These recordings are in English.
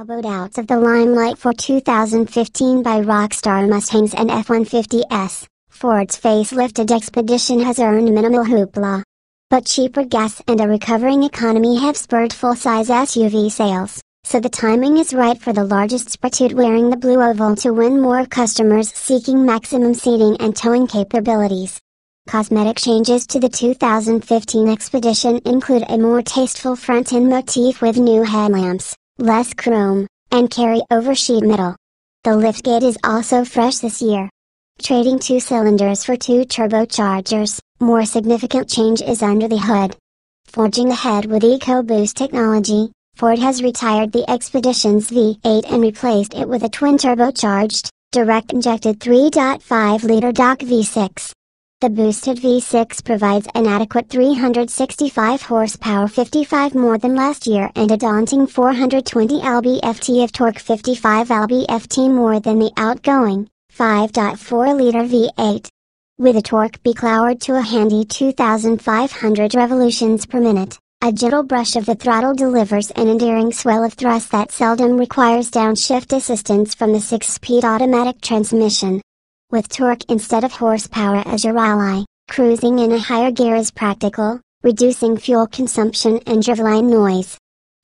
Elbowed-outs of the limelight for 2015 by Rockstar Mustangs and F-150s, Ford's facelifted Expedition has earned minimal hoopla. But cheaper gas and a recovering economy have spurred full-size SUV sales, so the timing is right for the largest sport-ute wearing the blue oval to win more customers seeking maximum seating and towing capabilities. Cosmetic changes to the 2015 Expedition include a more tasteful front-end motif with new headlamps, less chrome, and carry-over sheet metal. The liftgate is also fresh this year. Trading 2 cylinders for 2 turbochargers, more significant change is under the hood. Forging ahead with EcoBoost technology, Ford has retired the Expedition's V8 and replaced it with a twin-turbocharged, direct-injected 3.5-liter DOC V6. The boosted V6 provides an adequate 365 horsepower, 55 more than last year, and a daunting 420 lb-ft of torque, 55 lb-ft more than the outgoing 5.4-liter V8. With a torque peak lowered to a handy 2,500 revolutions per minute, a gentle brush of the throttle delivers an endearing swell of thrust that seldom requires downshift assistance from the 6-speed automatic transmission. With torque instead of horsepower as your ally, cruising in a higher gear is practical, reducing fuel consumption and driveline noise.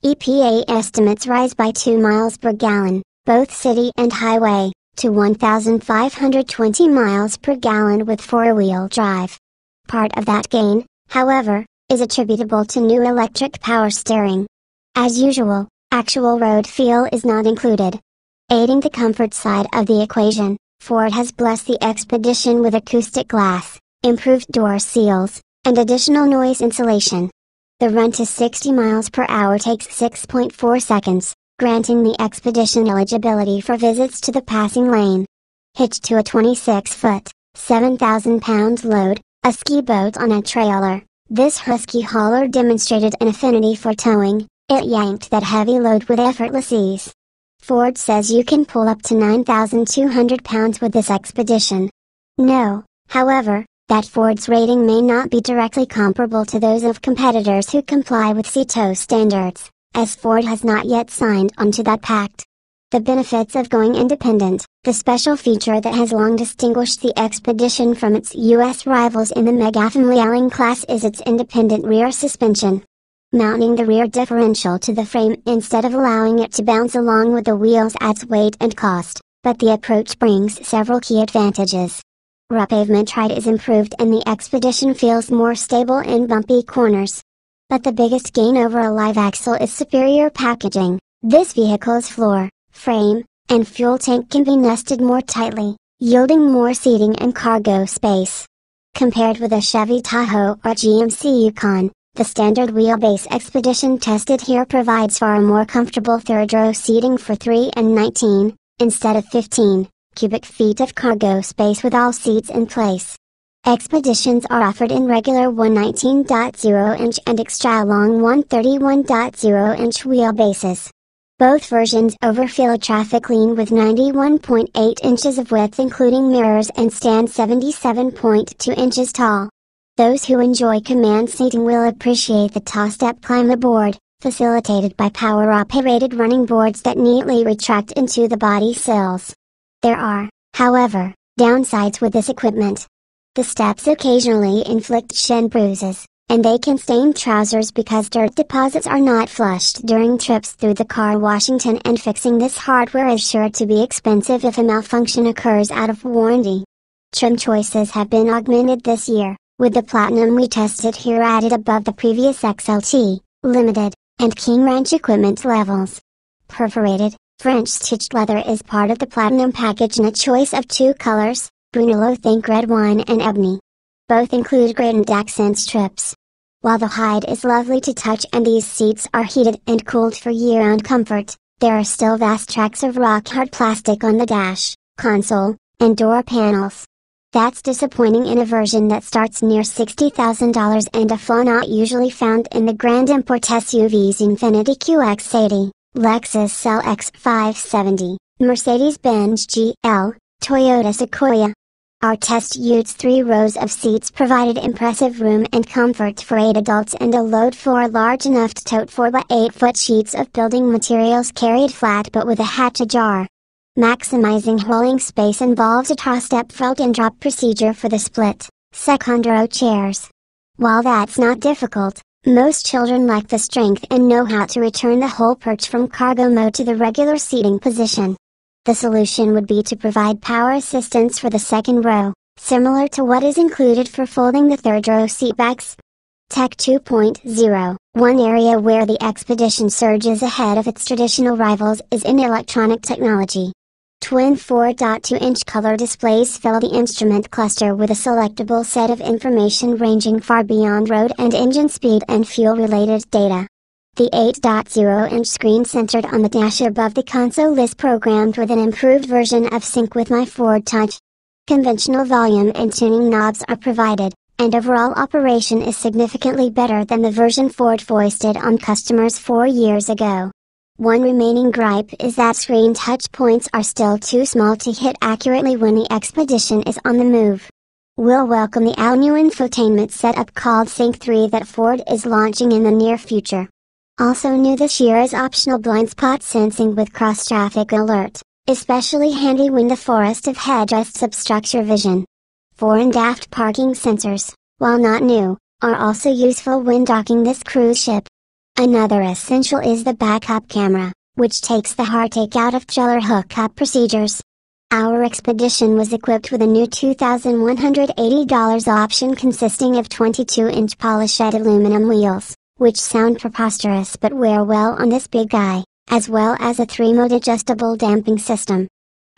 EPA estimates rise by 2 miles per gallon, both city and highway, to 1,520 miles per gallon with 4-wheel drive. Part of that gain, however, is attributable to new electric power steering. As usual, actual road feel is not included. Aiding the comfort side of the equation, Ford has blessed the Expedition with acoustic glass, improved door seals, and additional noise insulation. The run to 60 miles per hour takes 6.4 seconds, granting the Expedition eligibility for visits to the passing lane. Hitched to a 26-foot, 7,000-pound load, a ski boat on a trailer, this husky hauler demonstrated an affinity for towing. It yanked that heavy load with effortless ease. Ford says you can pull up to 9,200 pounds with this Expedition. No, however, that Ford's rating may not be directly comparable to those of competitors who comply with CTO standards, as Ford has not yet signed onto that pact. The benefits of going independent, the special feature that has long distinguished the Expedition from its U.S. rivals in the mega-family class is its independent rear suspension. Mounting the rear differential to the frame instead of allowing it to bounce along with the wheels adds weight and cost, but the approach brings several key advantages. Raw pavement ride is improved and the Expedition feels more stable in bumpy corners. But the biggest gain over a live axle is superior packaging. This vehicle's floor, frame, and fuel tank can be nested more tightly, yielding more seating and cargo space. Compared with a Chevy Tahoe or GMC Yukon, the standard wheelbase Expedition tested here provides far more comfortable third-row seating for 3 and 19, instead of 15, cubic feet of cargo space with all seats in place. Expeditions are offered in regular 119.0-inch and extra-long 131.0-inch wheelbases. Both versions overfill traffic lean with 91.8 inches of width including mirrors and stand 77.2 inches tall. Those who enjoy command seating will appreciate the toe-step climb aboard, facilitated by power-operated running boards that neatly retract into the body sills. There are, however, downsides with this equipment. The steps occasionally inflict shin bruises, and they can stain trousers because dirt deposits are not flushed during trips through the car. Washington and fixing this hardware is sure to be expensive if a malfunction occurs out of warranty. Trim choices have been augmented this year, with the Platinum we tested here added above the previous XLT, Limited, and King Ranch equipment levels. Perforated, French-stitched leather is part of the Platinum package in a choice of 2 colors, Brunello Think Red Wine and Ebony. Both include gradient accent strips. While the hide is lovely to touch and these seats are heated and cooled for year-round comfort, there are still vast tracts of rock-hard plastic on the dash, console, and door panels. That's disappointing in a version that starts near $60,000 and a flaw not usually found in the grand import SUVs Infiniti QX80, Lexus Cel X570, Mercedes-Benz GL, Toyota Sequoia. Our test Ute's 3 rows of seats provided impressive room and comfort for 8 adults and a load floor large enough to tote 4x8-foot sheets of building materials carried flat but with a hatch ajar. Maximizing hauling space involves a toss-step fold and drop procedure for the split, second row chairs. While that's not difficult, most children lack the strength and know how to return the whole perch from cargo mode to the regular seating position. The solution would be to provide power assistance for the second row, similar to what is included for folding the third row seatbacks. Tech 2.0. One area where the Expedition surges ahead of its traditional rivals is in electronic technology. Twin 4.2-inch color displays fill the instrument cluster with a selectable set of information ranging far beyond road and engine speed and fuel-related data. The 8.0-inch screen centered on the dash above the console is programmed with an improved version of Sync with My Ford Touch. Conventional volume and tuning knobs are provided, and overall operation is significantly better than the version Ford foisted on customers 4 years ago. One remaining gripe is that screen touch points are still too small to hit accurately when the Expedition is on the move. We'll welcome the all-new infotainment setup called Sync 3 that Ford is launching in the near future. Also new this year is optional blind spot sensing with cross-traffic alert, especially handy when the forest of headrests obstructs your vision. Fore and aft parking sensors, while not new, are also useful when docking this cruise ship. Another essential is the backup camera, which takes the heartache out of trailer hookup procedures. Our Expedition was equipped with a new $2,180 option consisting of 22-inch polished aluminum wheels, which sound preposterous but wear well on this big guy, as well as a 3-mode adjustable damping system.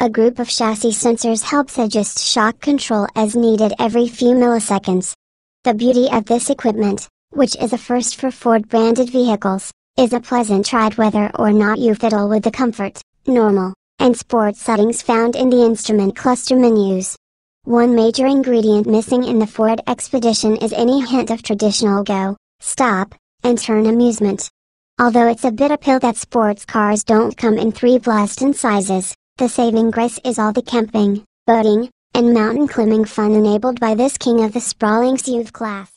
A group of chassis sensors helps adjust shock control as needed every few milliseconds. The beauty of this equipment, which is a first for Ford-branded vehicles, is a pleasant ride whether or not you fiddle with the comfort, normal, and sport settings found in the instrument cluster menus. One major ingredient missing in the Ford Expedition is any hint of traditional go, stop, and turn amusement. Although it's a bit uphill that sports cars don't come in 3 Blueston sizes, the saving grace is all the camping, boating, and mountain climbing fun enabled by this king of the sprawling youth class.